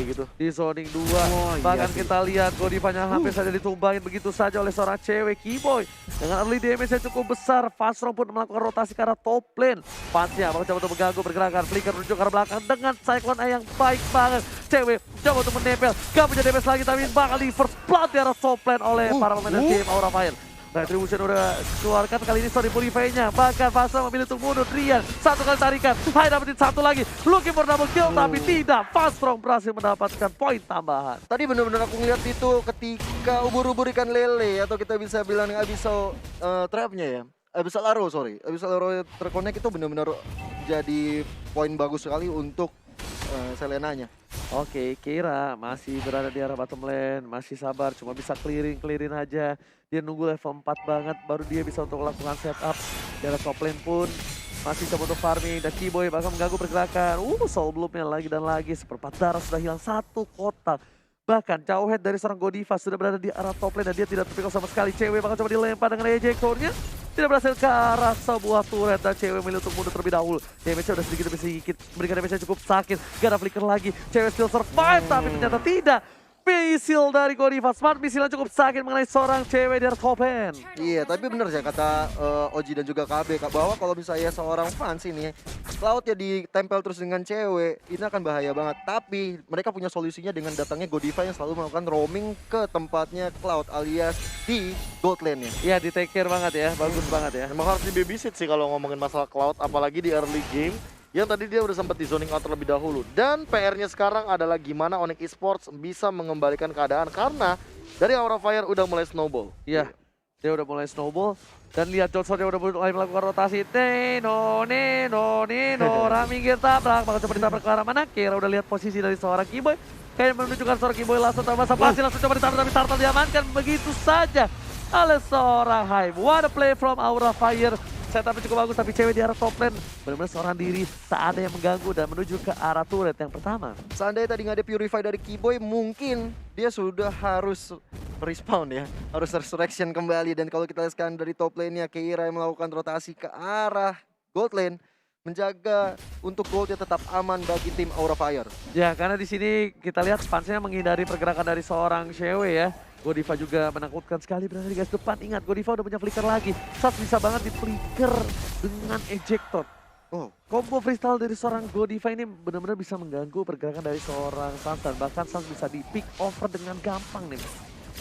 gitu. Di zoning 2, Oh, bahkan iya sih. kita lihat Godivanya hampir saja ditumbangin begitu saja oleh seorang cewek Keyboy. Dengan early damage yang cukup besar, Fastron pun melakukan rotasi ke arah top lane. Fansnya mencoba untuk mengganggu pergerakan, Flicker menuju ke arah belakang dengan Cyclone Eye yang baik banget. Cewek coba untuk menempel, gak punya damage lagi tapi bakal di first blood di arah top lane oleh para pemain dari tim Aura Fire. Retribution udah keluarkan, kali ini Story Purify-nya. Bahkan Fastron memilih untuk mundur. Rian satu kali tarikan, Hai dapetin satu lagi. Looking for double kill tapi tidak. Fastron berhasil mendapatkan poin tambahan. Tadi benar-benar aku ngeliat itu ketika ubur-ubur ikan lele atau kita bisa bilang abyssal trapnya ya. Abyssal arrow, sorry. Abyssal arrow terkonek itu benar-benar jadi poin bagus sekali untuk Selenanya. Oke, Kira masih berada di arah bottom lane, masih sabar, cuma bisa clearing aja. Dia nunggu level 4 banget, baru dia bisa untuk melakukan setup. Di arah top lane pun masih coba untuk farming, dan Keyboy bahkan mengganggu pergerakan. Soul Bloom-nya lagi dan lagi, seperempat darah sudah hilang satu kotak. Bahkan jauh head dari seorang Godiva sudah berada di arah top lane dan dia tidak terpikir sama sekali. Cewek bahkan coba dilempar dengan ejectornya. Tidak berhasil ke arah sebuah turret dan cewek memilih untuk mundur terlebih dahulu. Damage-nya udah sedikit demi sedikit, memberikan damage-nya cukup sakit. Gak ada flicker lagi, cewek still survive tapi ternyata tidak. Misil dari Godiva, smart misil yang cukup sakit mengenai seorang cewek di arah top lane. Iya, tapi benar ya kata Oji dan juga KB bahwa kalau misalnya seorang fans ini Cloud ya ditempel terus dengan cewek, ini akan bahaya banget. Tapi mereka punya solusinya dengan datangnya Godiva yang selalu melakukan roaming ke tempatnya Cloud alias di gold lane-nya. Iya, di take care banget ya, bagus banget ya. Memang harus di babysit sih kalau ngomongin masalah Cloud, apalagi di early game. Yang tadi dia udah sempat di zoning out terlebih dahulu. Dan PR-nya sekarang adalah gimana Onyx Esports bisa mengembalikan keadaan. Karena dari Aura Fire udah mulai snowball. Iya, dia udah mulai snowball. Dan lihat Johnson dia udah mulai melakukan rotasi. Neno, Rami tabrak. Bakal coba ditabrak ke arah mana? Kira udah lihat posisi dari seorang Keyboy. Kayak menunjukkan seorang Keyboy langsung termasa pasti langsung coba ditabrak tapi Turtle diamankan begitu saja oleh seorang Hive. What a play from Aura Fire. Setupnya cukup bagus tapi cewek di arah top lane benar-benar seorang diri, tak ada yang mengganggu dan menuju ke arah turret yang pertama. Seandainya tadi nggak ada Purify dari Keyboy, mungkin dia sudah harus respawn ya. Harus resurrection kembali. Dan kalau kita lihat sekarang dari top lane-nya, Keira yang melakukan rotasi ke arah gold lane. Menjaga untuk goldnya tetap aman bagi tim Aura Fire. Ya, karena di sini kita lihat fansnya menghindari pergerakan dari seorang cewek ya. Godiva juga menakutkan sekali berada di garis depan. Ingat, Godiva udah punya flicker lagi. Sas bisa banget di flicker dengan ejector. Oh, Combo freestyle dari seorang Godiva ini benar-benar bisa mengganggu pergerakan dari seorang Sans. Dan bahkan Sans bisa di pick over dengan gampang nih.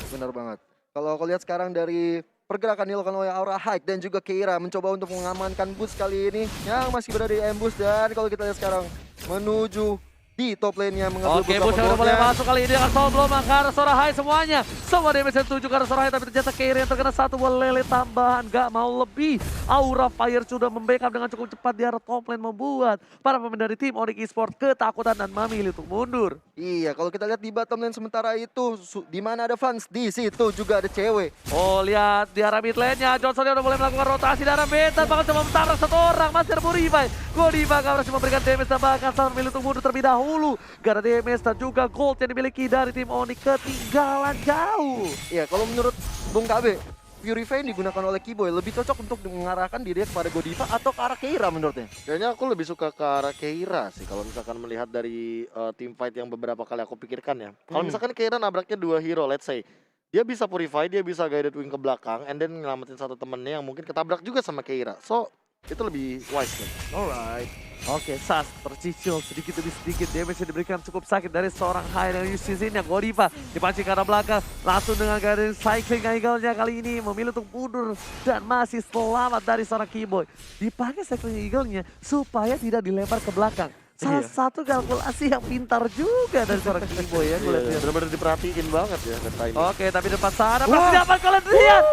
benar banget. Kalau aku lihat sekarang dari pergerakan dilakukan oleh Aura Hike dan juga Keira mencoba untuk mengamankan boost kali ini yang masih berada di ambush. Dan kalau kita lihat sekarang menuju di top lane-nya mengambil Oke, Bus udah mulai masuk kali ini akan soal belum ke arah seorang Hai semuanya. Semua damage yang tuju ke arah seorang Hai tapi ternyata Keira yang terkena satu bola lele tambahan. Gak mau lebih. Aura Fire sudah membackup dengan cukup cepat di arah top lane membuat para pemain dari tim Onyx Esports ketakutan dan memilih untuk mundur. Iya, kalau kita lihat di bottom lane sementara itu di mana ada fans, di situ juga ada cewek. Oh, lihat di arah mid lane-nya Johnson udah mulai melakukan rotasi di arah beta, bahkan coba mentabrak satu orang. Masih ada Purify. Godiva gak berhasil memberikan damage dan bahkan sangat memilih untuk mundur terlebih dahulu. Gara damage dan juga gold yang dimiliki dari tim Onyx ketinggalan jauh. Iya, kalau menurut Bung KB, Purify yang digunakan oleh Keyboy lebih cocok untuk mengarahkan dirinya kepada Godiva atau ke arah Keira menurutnya? Kayaknya aku lebih suka ke arah Keira sih kalau misalkan melihat dari team fight yang beberapa kali aku pikirkan ya. Kalau misalkan Keira nabraknya dua hero, let's say dia bisa Purify, dia bisa guided wing ke belakang and then nyelamatin satu temennya yang mungkin ketabrak juga sama Keira. So, itu lebih wise nih. Alright. Oke, Sas tercicil sedikit demi sedikit. Damage yang diberikan cukup sakit dari seorang Hai dan Yusinnya. Godiva dipancing ke arah belakang. Langsung dengan gaya cycling eagle-nya kali ini memilih untuk mundur. Dan masih selamat dari seorang Keyboy. Dipakai cycling eagle-nya supaya tidak dilempar ke belakang. Salah satu kalkulasi yang pintar juga dari seorang Keyboy ya. Bener-bener diperhatiin banget ya data ini. Oke, tapi depan sana berhasil dapat kalian lihat.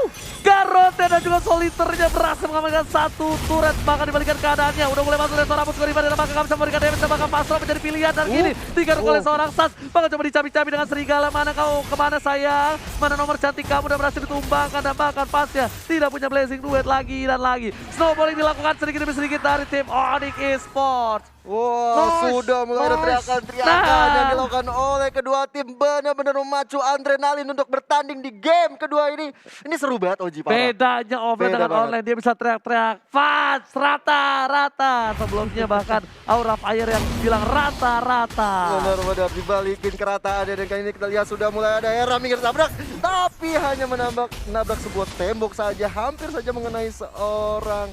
Garotnya dan juga Soliternya berhasil mengamankan satu turret. Bahkan dibalikan keadaannya. Udah mulai masuk dari seorang Mus Godiva dan bahkan bisa memberikan damage. Dan bahkan Pasro menjadi pilihan. Dan gini, digaruk oleh seorang Sans. Bahkan coba dicabi-cabi dengan serigala. Mana kau, kemana sayang? Mana nomor cantik kamu udah berhasil ditumbangkan. Dan bahkan pasnya tidak punya blazing duet lagi dan lagi. Snowballing dilakukan sedikit demi sedikit dari tim Onyx Esports. Wow, Nice, sudah mulai ada nice. teriakan-teriakan Nah. yang dilakukan oleh kedua tim, benar-benar memacu adrenalin untuk bertanding di game kedua ini. Ini seru banget Oji, parah. Bedanya offline Beda dengan banget. online, dia bisa teriak-teriak fans rata-rata. Sebelumnya bahkan Aura Fire yang bilang rata-rata. Benar-benar dibalikin kerataannya, dan kali ini kita lihat sudah mulai ada era minggir tabrak, tapi hanya menabrak sebuah tembok saja, hampir saja mengenai seorang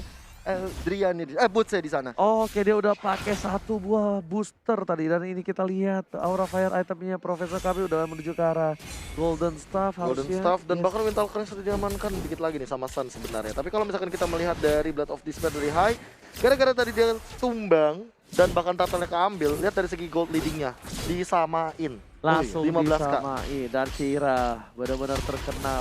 Drian ini, Boots di sana. Oke, dia udah pakai satu buah booster tadi, dan ini kita lihat Aura Fire itemnya Profesor KB udah menuju ke arah Golden Staff Golden harusnya. Staff dan Yes. bahkan Mental Crunch sudah diamankan dikit lagi nih sama Sun sebenarnya. Tapi kalau misalkan kita melihat dari Blood of Despair dari High, gara-gara tadi dia tumbang dan bahkan turtle-nya keambil, lihat dari segi gold leadingnya disamain. Langsung 15k. disamain, dan Kira benar-benar terkena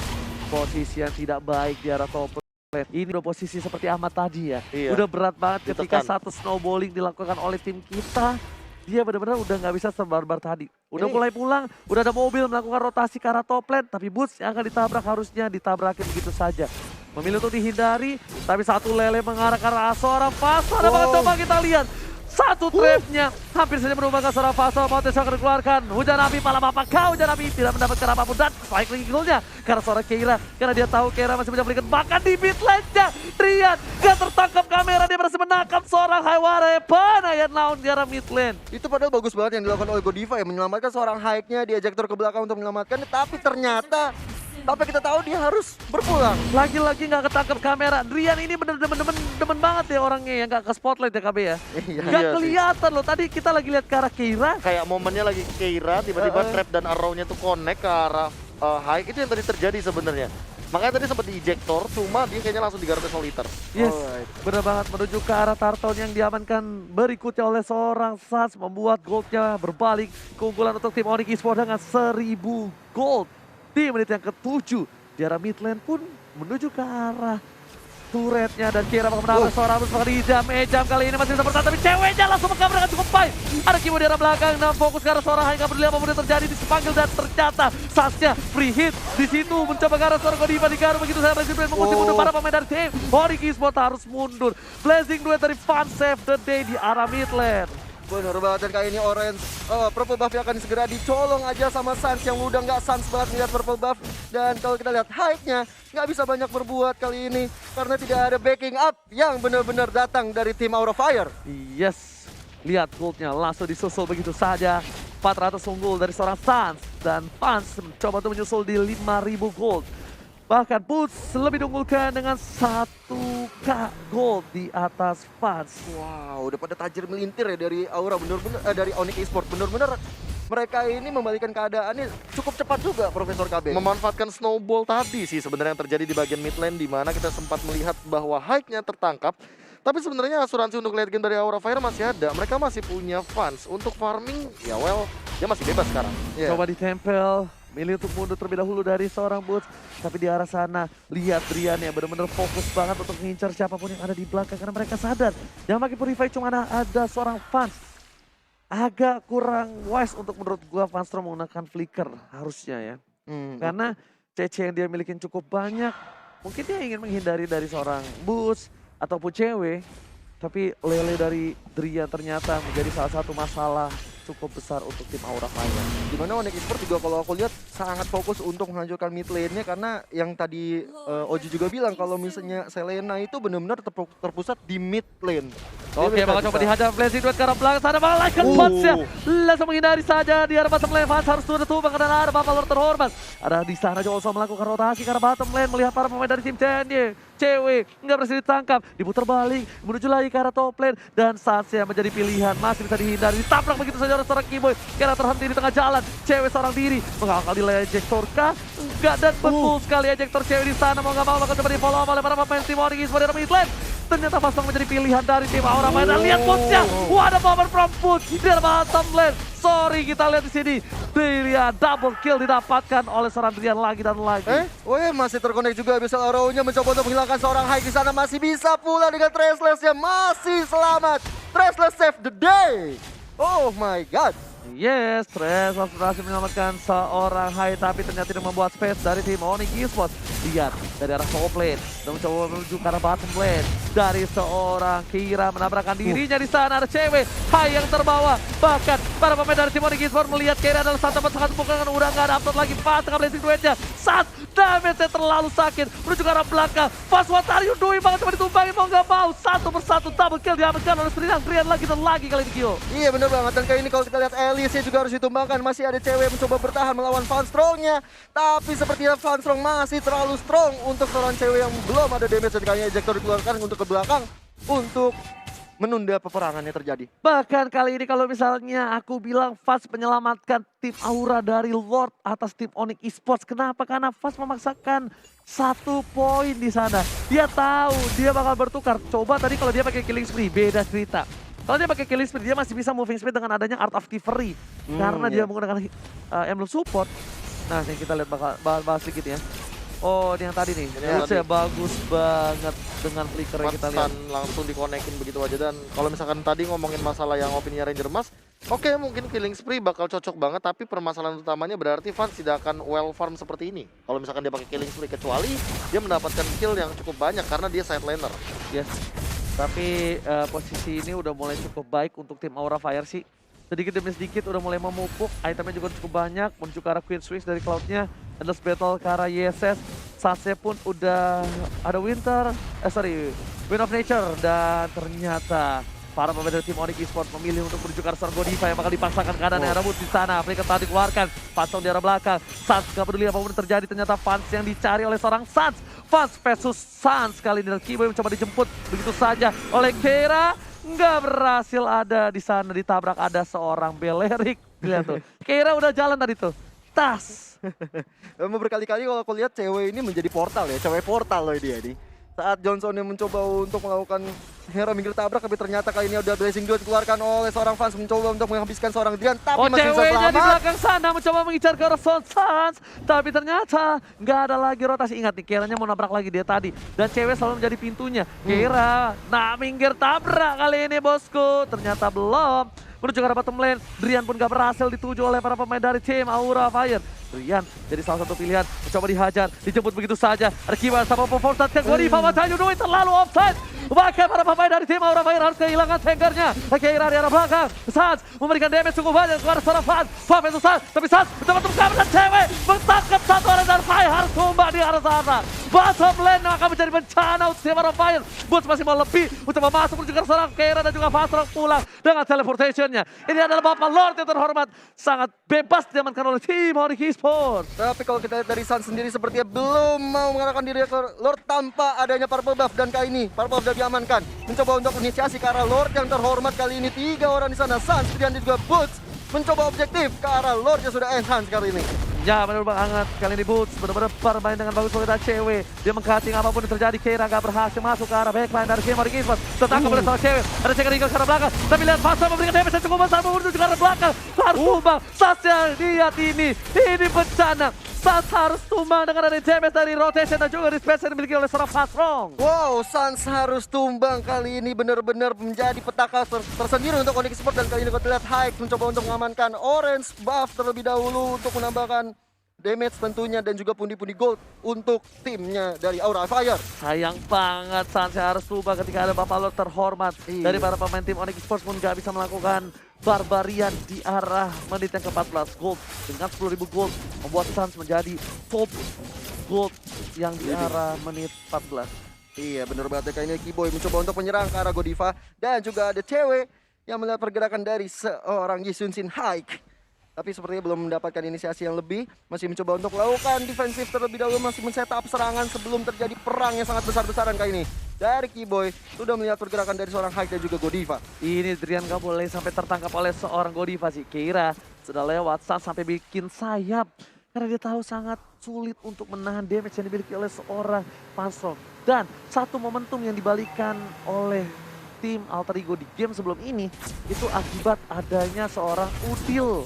posisi yang tidak baik di arah top lane. Ini udah posisi seperti Ahmad tadi ya. Iya. Udah berat banget ketika Ditekan. satu snowballing dilakukan oleh tim kita. Dia benar-benar udah nggak bisa sebarbar tadi. Udah Ini- mulai pulang, udah ada mobil melakukan rotasi ke arah top lane, tapi Boots yang akan ditabrak harusnya ditabrakin begitu saja. Memilih untuk dihindari, tapi satu lele mengarah ke arah seorang Fasa. Ada banget, coba kita lihat. Satu trapnya hampir saja menumbangkan seorang Fasa. Mountain akan dikeluarkan. Hujan api, malam apakah hujan api tidak mendapatkan apapun, dan strike lagi goalnya karena seorang Keira. Karena dia tahu Keira masih bisa berikan, bahkan di mid lane-nya Drian gak tertangkap kamera, dia berhasil menangkap seorang Hayware Panayan Naun di arah mid lane. Itu padahal bagus banget yang dilakukan oleh Godiva ya, menyelamatkan seorang hike-nya, di ejector ke belakang untuk menyelamatkannya, tapi ternyata tanpa kita tahu dia harus berpulang. Lagi-lagi gak ketangkap kamera. Drian ini bener-bener demen banget ya orangnya yang gak ke spotlight ya KB ya. Iya. Gak Iya sih. kelihatan loh, tadi kita lagi lihat ke arah Keira. Kayak momennya lagi Keira, tiba-tiba trap dan arrow-nya tuh connect ke arah High. Itu yang tadi terjadi sebenarnya. Makanya tadi sempat di ejector, cuma dia kayaknya langsung digaruk ke soliter. Yes, Alright. benar banget, menuju ke arah Turtle yang diamankan berikutnya oleh seorang Suns, membuat goldnya berbalik. Keunggulan untuk tim Onyx Esports dengan 1000 gold di menit yang ke-7. Di arah mid lane pun menuju ke arah turretnya, dan Kira bakal menabrak seorang Boots, bakal dijam kali ini masih bisa bertahan, tapi ceweknya langsung mengcover dengan cukup baik. Ada Kimo di arah belakang dan fokus ke arah seorang Hai, nggak peduli apapun yang terjadi, dipanggil dan ternyata Sasnya free hit di situ, mencoba ke arah seorang Godiva digaruk begitu saya Resident mengusir mundur para pemain dari tim Onyx Esports harus mundur. Blazing duet dari Fun Save the Day di arah mid lane. Benar banget, dan kali ini Orange purple buff akan segera dicolong aja sama Suns yang udah nggak Suns banget melihat purple buff. Dan kalau kita lihat hike-nya nggak bisa banyak berbuat kali ini karena tidak ada backing up yang benar-benar datang dari tim Aura Fire. Yes, lihat goldnya langsung disusul begitu saja. 400 unggul dari seorang Suns, dan Fans mencoba untuk menyusul di 5000 gold. Bahkan Boots lebih diunggulkan dengan 1k gold di atas Fans. Wow, udah pada tajir melintir ya dari Aura, bener-bener dari Onyx Esports, bener-bener mereka ini membalikan keadaannya cukup cepat juga, Profesor KB. Memanfaatkan snowball tadi sih sebenarnya yang terjadi di bagian mid lane, di mana kita sempat melihat bahwa Hike-nya tertangkap. Tapi sebenarnya asuransi untuk late game dari Aura Fire masih ada. Mereka masih punya funds untuk farming. Ya well, dia masih bebas sekarang. Yeah. Coba ditempel, milih untuk mundur terlebih dahulu dari seorang Boots. Tapi di arah sana, lihat Rian ya benar-benar fokus banget untuk mengincar siapapun yang ada di belakang. Karena mereka sadar, yang pakai Purify cuma ada seorang Fans. Agak kurang wise untuk menurut gua Funstrom menggunakan flicker harusnya ya. Karena CC yang dia milikin cukup banyak. Mungkin dia ingin menghindari dari seorang Boots ataupun cewek. Tapi lele dari Drian ternyata menjadi salah satu masalah cukup besar untuk tim Aura Fire. Dimana Onyx Esports juga kalau aku lihat sangat fokus untuk menghancurkan mid lane-nya, karena yang tadi Oji juga bilang kalau misalnya Selena itu benar-benar terpusat di mid lane. Oke, bakal coba dihajar Blazing Duet ke arah belakang sana, bakal like ya. Langsung menghindari saja di arah bottom lane. Fans harus turun tumbang karena ada Bapak Lord terhormat. Ada di sana juga usah melakukan rotasi ke arah bottom lane, melihat para pemain dari tim TNY. Cewek nggak berhasil ditangkap, diputar balik, menuju lagi ke arah top lane, dan Sasha menjadi pilihan, masih bisa dihindari, ditabrak begitu saja oleh seorang Keyboy, karena terhenti di tengah jalan. Cewek seorang diri, mengakal di ejector kah? Enggak, dan betul sekali ejector cewek di sana, mau nggak mau bakal coba di follow up oleh para pemain tim Onyx Esports dari mid lane. Ternyata Fastong menjadi pilihan dari tim Aura Fire, dan lihat Boots-nya, wah ada power from Boots di arah bottom lane. Sorry, kita lihat di sini, Drian double kill didapatkan oleh seorang Drian lagi dan lagi. Masih terkonek juga, bisa Arrow-nya mencoba untuk menghilangkan seorang Hike di sana, masih bisa pula dengan Trashless-nya, masih selamat. Trashless save the day. Oh my god. Yes, Tres berhasil menyelamatkan seorang Hai, tapi ternyata tidak membuat space dari tim Onyx Esports. Lihat dari arah top lane, dan mencoba menuju ke arah bottom lane. dari seorang Keira menabrakkan dirinya di sana. Ada cewek Hai yang terbawa. Bahkan para pemain dari tim Onyx Esports melihat Keira adalah satu sangat bukan udah nggak ada upload lagi. Pas tengah blazing duetnya. Saat damage-nya terlalu sakit menuju ke arah belakang. Pas what are you doing banget cuma ditumbangin mau nggak mau. Satu persatu double kill diamankan oleh Trian lagi dan lagi kali ini Kyo. Iya bener banget, dan kali ini kalau kita lihat Elise juga harus ditumbangkan. Masih ada cewek yang mencoba bertahan melawan Van Strong-nya, tapi sepertinya Van Strong masih terlalu strong untuk seorang cewek yang belum ada damage, dan kayaknya ejector dikeluarkan untuk ke belakang untuk menunda peperangannya terjadi. Bahkan kali ini kalau misalnya aku bilang Fast menyelamatkan tim Aura dari Lord atas tim Onyx Esports. Kenapa? Karena Fast memaksakan 1 poin di sana. Dia tahu dia bakal bertukar. Coba tadi kalau dia pakai killing spree beda cerita. Kalau dia pakai killing spree dia masih bisa moving speed dengan adanya Art of Thievery. Karena dia menggunakan emblem support. Nah ini kita lihat bakal bahas sedikit ya. Oh ini yang tadi nih, saya bagus banget dengan flicker yang kita lihat. Langsung dikonekin begitu aja. Dan kalau misalkan tadi ngomongin masalah yang opini Ranger Mas, oke mungkin killing spree bakal cocok banget, tapi permasalahan utamanya berarti Vans tidak akan well farm seperti ini. Kalau misalkan dia pakai killing spree, kecuali dia mendapatkan kill yang cukup banyak karena dia side laner. Yes, tapi posisi ini udah mulai cukup baik untuk tim Aura Fire sih. Sedikit demi sedikit udah mulai memupuk, itemnya juga cukup banyak, menuju ke arah Queen Switch dari Cloud-nya. Endless Battle ke arah YSS, Satsnya pun udah ada Wind of Nature. Dan ternyata para pemain dari tim Onyx Esports memilih untuk menuju ke arah seorang Godiva yang bakal dipaksakan ke kanan. Rambut di sana, Flicker tadi dikeluarkan, pasang di arah belakang. Sans gak peduli apapun yang terjadi, ternyata Fans yang dicari oleh seorang Sans. Fans versus Sans kali ini, dan Kiboy mencoba dijemput begitu saja oleh Keira. Nggak berhasil ada di sana, ditabrak ada seorang Belerik. Lihat tuh, Keira udah jalan tadi tuh. Tas. Memang berkali-kali kalau aku lihat cewek ini menjadi portal ya, cewek portal loh dia nih. Saat Johnson yang mencoba untuk melakukan hero minggir tabrak, tapi ternyata kali ini udah blazing duet dikeluarkan oleh seorang Fans, mencoba untuk menghabiskan seorang Drian, tapi masih bisa ceweknya selamat. di belakang sana mencoba mengincar ke arah Sans, tapi ternyata nggak ada lagi rotasi. Ingat nih, Keiranya mau nabrak lagi dia tadi, dan cewek selalu menjadi pintunya. Keira, nah minggir tabrak kali ini bosku, ternyata belum. Menuju ke arah bottom lane, Drian pun gak berhasil dituju oleh para pemain dari tim Aura Fire. Drian jadi salah satu pilihan, mencoba dihajar, dijemput begitu saja. Ada Kiwan sama Performance yang Godiva, what are you doing? Terlalu offside. Bahkan para pemain dari tim Aura Fire harus kehilangan tankernya. Keira di arah belakang, Sans memberikan damage cukup banyak kepada seorang Fans. Fans itu Sans, tapi Sans mencoba untuk dan cewek menangkap satu orang dan Fire harus tumbang di arah sana. Bottom lane akan menjadi bencana untuk tim Aura Fire. Boots masih mau lebih, mencoba masuk menuju ke seorang Keira dan juga Fans pulang dengan teleportation-nya. Ini adalah Bapak Lord yang terhormat, sangat bebas diamankan oleh tim Onyx Esports. Tapi kalau kita lihat dari Sun sendiri sepertinya belum mau mengarahkan diri ke Lord tanpa adanya purple buff, dan kali ini purple buff sudah diamankan. Mencoba untuk inisiasi ke arah Lord yang terhormat kali ini, 3 orang di sana. Sun dan juga Boots mencoba objektif ke arah Lord yang sudah enhance kali ini. Ya benar banget, kali ini Boots benar-benar bermain dengan bagus oleh cewek. Dia mengcutting apapun yang terjadi, Keira gak berhasil masuk ke arah backline dari game Onyx Esports. Tertangkap oleh seorang cewek, ada Cekar Eagle ke arah belakang. Tapi lihat Fasa memberikan damage yang cukup besar, menuju ke arah belakang. Harus tumbang, Sasnya lihat ini bencana. Sans harus tumbang dengan ada damage dari rotation dan juga dispense yang dimiliki oleh seorang Patrong. Wow, Sans harus tumbang kali ini, benar-benar menjadi petaka tersendiri untuk Onyx Esports. Dan kali ini kita lihat Hike mencoba untuk mengamankan orange buff terlebih dahulu untuk menambahkan damage tentunya, dan juga pundi-pundi gold untuk timnya dari Aura Fire. Sayang banget Sans harus tumbang ketika ada Bapak Lord terhormat. Dari para pemain tim Onyx Esports pun gak bisa melakukan Barbarian di arah menit yang ke-14. Gold dengan 10.000 gold membuat Sans menjadi top gold yang di arah menit 14. Iya bener banget, kayak ini Kiboy mencoba untuk menyerang ke arah Godiva, dan juga ada cewek yang melihat pergerakan dari seorang Yisun Shin Hike. Tapi sepertinya belum mendapatkan inisiasi yang lebih, masih mencoba untuk melakukan defensif terlebih dahulu, masih men-setup serangan sebelum terjadi perang yang sangat besar-besaran kali ini. Dari Kiboy sudah melihat pergerakan dari seorang Hike dan juga Godiva. Ini Drian gak boleh sampai tertangkap oleh seorang Godiva sih. Keira sudah lewat, Sans sampai bikin sayap. Karena dia tahu sangat sulit untuk menahan damage yang dimiliki oleh seorang Pansro. Dan satu momentum yang dibalikan oleh tim Alter Ego di game sebelum ini, itu akibat adanya seorang Udil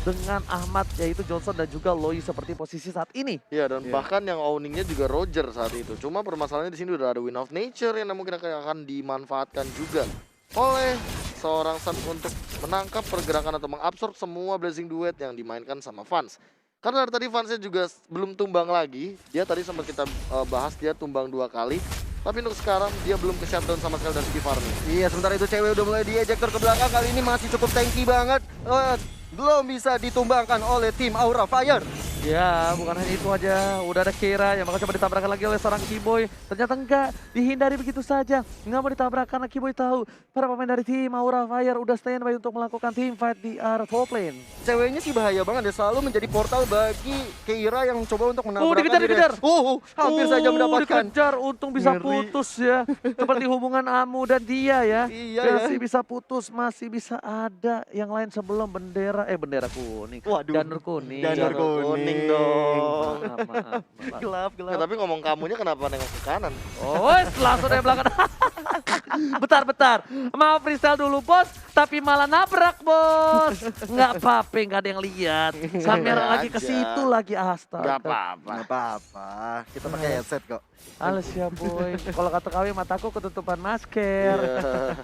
dengan Ahmad, yaitu Johnson dan juga Loi seperti posisi saat ini. Iya, dan bahkan yang owningnya juga Roger saat itu. Cuma permasalahannya di sini udah ada Wind of Nature yang mungkin akan dimanfaatkan juga oleh seorang Sun untuk menangkap pergerakan atau mengabsorb semua blazing duet yang dimainkan sama Fans. Karena dari tadi Fansnya juga belum tumbang lagi. Dia tadi sempat kita bahas, dia tumbang 2 kali. Tapi untuk sekarang dia belum ke shutdown sama sekali dari segi farming. Iya, sementara itu cewek udah mulai diejektor ke belakang. Kali ini masih cukup tanky banget. Belum bisa ditumbangkan oleh tim Aura Fire. Ya, bukan hanya itu aja. Udah ada Keira yang bakal coba ditabrakkan lagi oleh seorang Keyboy. Ternyata enggak, dihindari begitu saja. Nggak mau ditabrak karena Keyboy tahu para pemain dari tim Aura Fire udah standby untuk melakukan team fight di area top lane. Ceweknya sih bahaya banget, dia selalu menjadi portal bagi Keira yang mencoba untuk menabrakkan dikejar, diri. dikejar. Hampir saja mendapatkan. Dikejar, untung bisa Ngeri. putus ya. Seperti hubungan Amu dan dia ya. Iya ya. Masih bisa putus, masih bisa ada yang lain sebelum bendera kuning. Waduh. Janur kuning. Janur kuning dong. Maaf. Gelap, Ya, tapi ngomong kamunya kenapa nengok ke kanan? Oh, langsung dari belakang. Bentar. Mau freestyle dulu bos, tapi malah nabrak bos. Nggak apa-apa, nggak ada yang lihat. Kamera lagi ke aja. situ lagi, astaga. Gak apa-apa. Nggak apa-apa, kita pakai headset kok. Alas ya boy, kalau kata kami mataku ketutupan masker. Iya.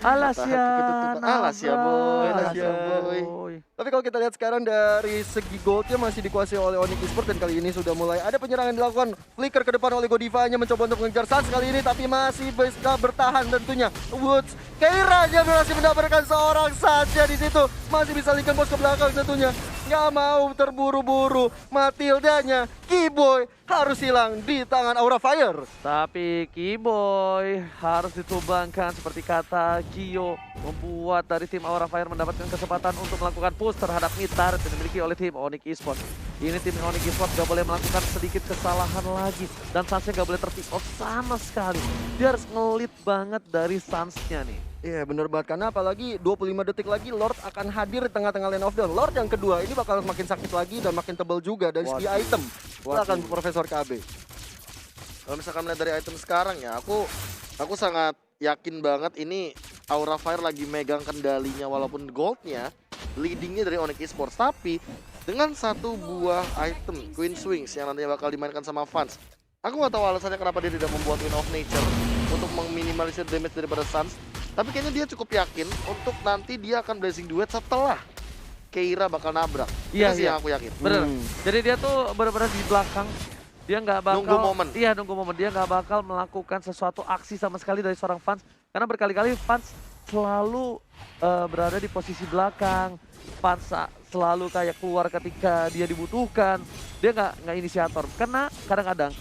Alas Mataku ya, ketutupan. Alas ya, boy. Alas ya, boy. Tapi kalau kita lihat sekarang dari segi goldnya masih dikuasai oleh Onyx Esports dan kali ini sudah mulai ada penyerangan dilakukan. Flicker ke depan oleh Godiva-nya mencoba untuk mengejar Sans kali ini tapi masih bisa bertahan tentunya. Woods, Keira-nya berhasil mendapatkan seorang saja di situ. Masih bisa lingkan bos ke belakang tentunya. Nggak mau terburu-buru. Matildanya, Keyboy harus hilang di tangan Aura Fire. Tapi Keyboy harus ditumbangkan seperti kata Gio, membuat dari tim Aura Fire mendapatkan kesempatan untuk melakukan push terhadap mid turret yang dimiliki oleh tim Onyx Esports. Ini tim Onyx Esports gak boleh melakukan sedikit kesalahan lagi dan Sunsnya gak boleh terpick off sama sekali. Dia harus ngelit banget dari Sunsnya nih. Iya bener banget, karena apalagi 25 detik lagi Lord akan hadir di tengah-tengah lane of down. Lord yang kedua ini bakal makin sakit lagi dan makin tebal juga dari segi Waduh. item. Silakan Profesor KB. Kalau misalkan melihat dari item sekarang ya, aku sangat yakin banget ini Aura Fire lagi megang kendalinya walaupun goldnya leadingnya dari Onyx Esports, tapi dengan satu buah item Queen Swings yang nantinya bakal dimainkan sama fans. Aku nggak tahu alasannya kenapa dia tidak membuat Wind of Nature untuk meminimalisir damage daripada Suns, tapi kayaknya dia cukup yakin untuk nanti dia akan blazing duet setelah Keira bakal nabrak. Iya, Itu sih iya. yang aku yakin. Bener. Jadi dia tuh benar-benar di belakang. Dia nggak bakal Nunggu momen. Iya, nunggu momen. Dia nggak bakal melakukan sesuatu aksi sama sekali dari seorang fans. Karena berkali-kali fans selalu berada di posisi belakang. Fans selalu kayak keluar ketika dia dibutuhkan. Dia nggak inisiator. Karena kadang-kadang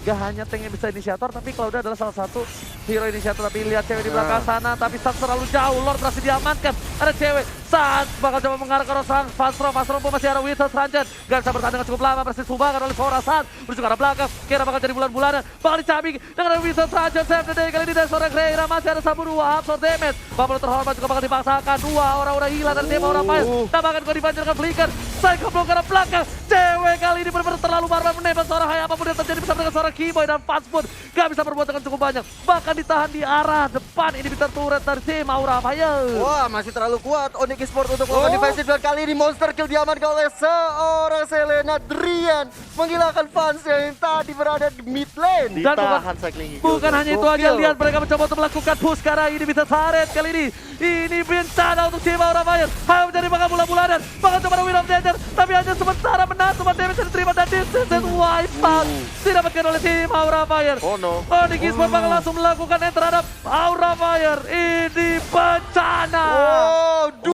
gak hanya tank yang bisa inisiator, tapi kalau udah adalah salah satu hero inisiator. Tapi lihat cewek di belakang sana, tapi Sans terlalu jauh. Lord berhasil diamankan. Ada cewek. Sans bakal coba mengarah ke Rosan. Fastrom pun masih ada Winston Ranjan. Gak bisa bertahan dengan cukup lama. Berhasil sumbangan oleh seorang Sans. Menuju ke arah belakang. Kira bakal jadi bulan-bulanan. Bakal dicabik dengan Winston Ranjan. Save the day kali ini dari seorang Keira. Masih ada Sabu 2. Absorb damage. Bubble terhormat juga bakal dipaksakan. Dua orang-orang hilang dari tim orang main. Tambahkan kau dibanjirkan flicker. Psycho blow ke arah belakang. Cewek kali ini benar-benar terlalu barbar menembak seorang Hai. Apapun yang terjadi bersama dengan seorang Keyboy dan Fans pun gak bisa berbuat dengan cukup banyak. Bahkan ditahan di arah depan. Ini bisa turret dari tim Aura Fire. Wah, masih terlalu kuat Onyx Esports untuk melakukan defensive, dan kali ini monster kill diamankan oleh seorang Selena Drian, menghilangkan fans yang tadi berada di mid lane. Dan Ditahan cycling hijau. Bukan hanya itu aja, Gokil. lihat mereka mencoba untuk melakukan push karena ini bisa taret kali ini. Ini bencana untuk tim Aura Fire. Hanya menjadi bakal bulan-bulanan. Bakal coba ada Wheel of Danger, tapi hanya sementara menahan semua damage yang diterima dan distance wipe out. Didapatkan oleh tim Aura Fire. Oh no. Onyx Esports bakal langsung melakukan end terhadap Aura Fire. Ini bencana. Oh,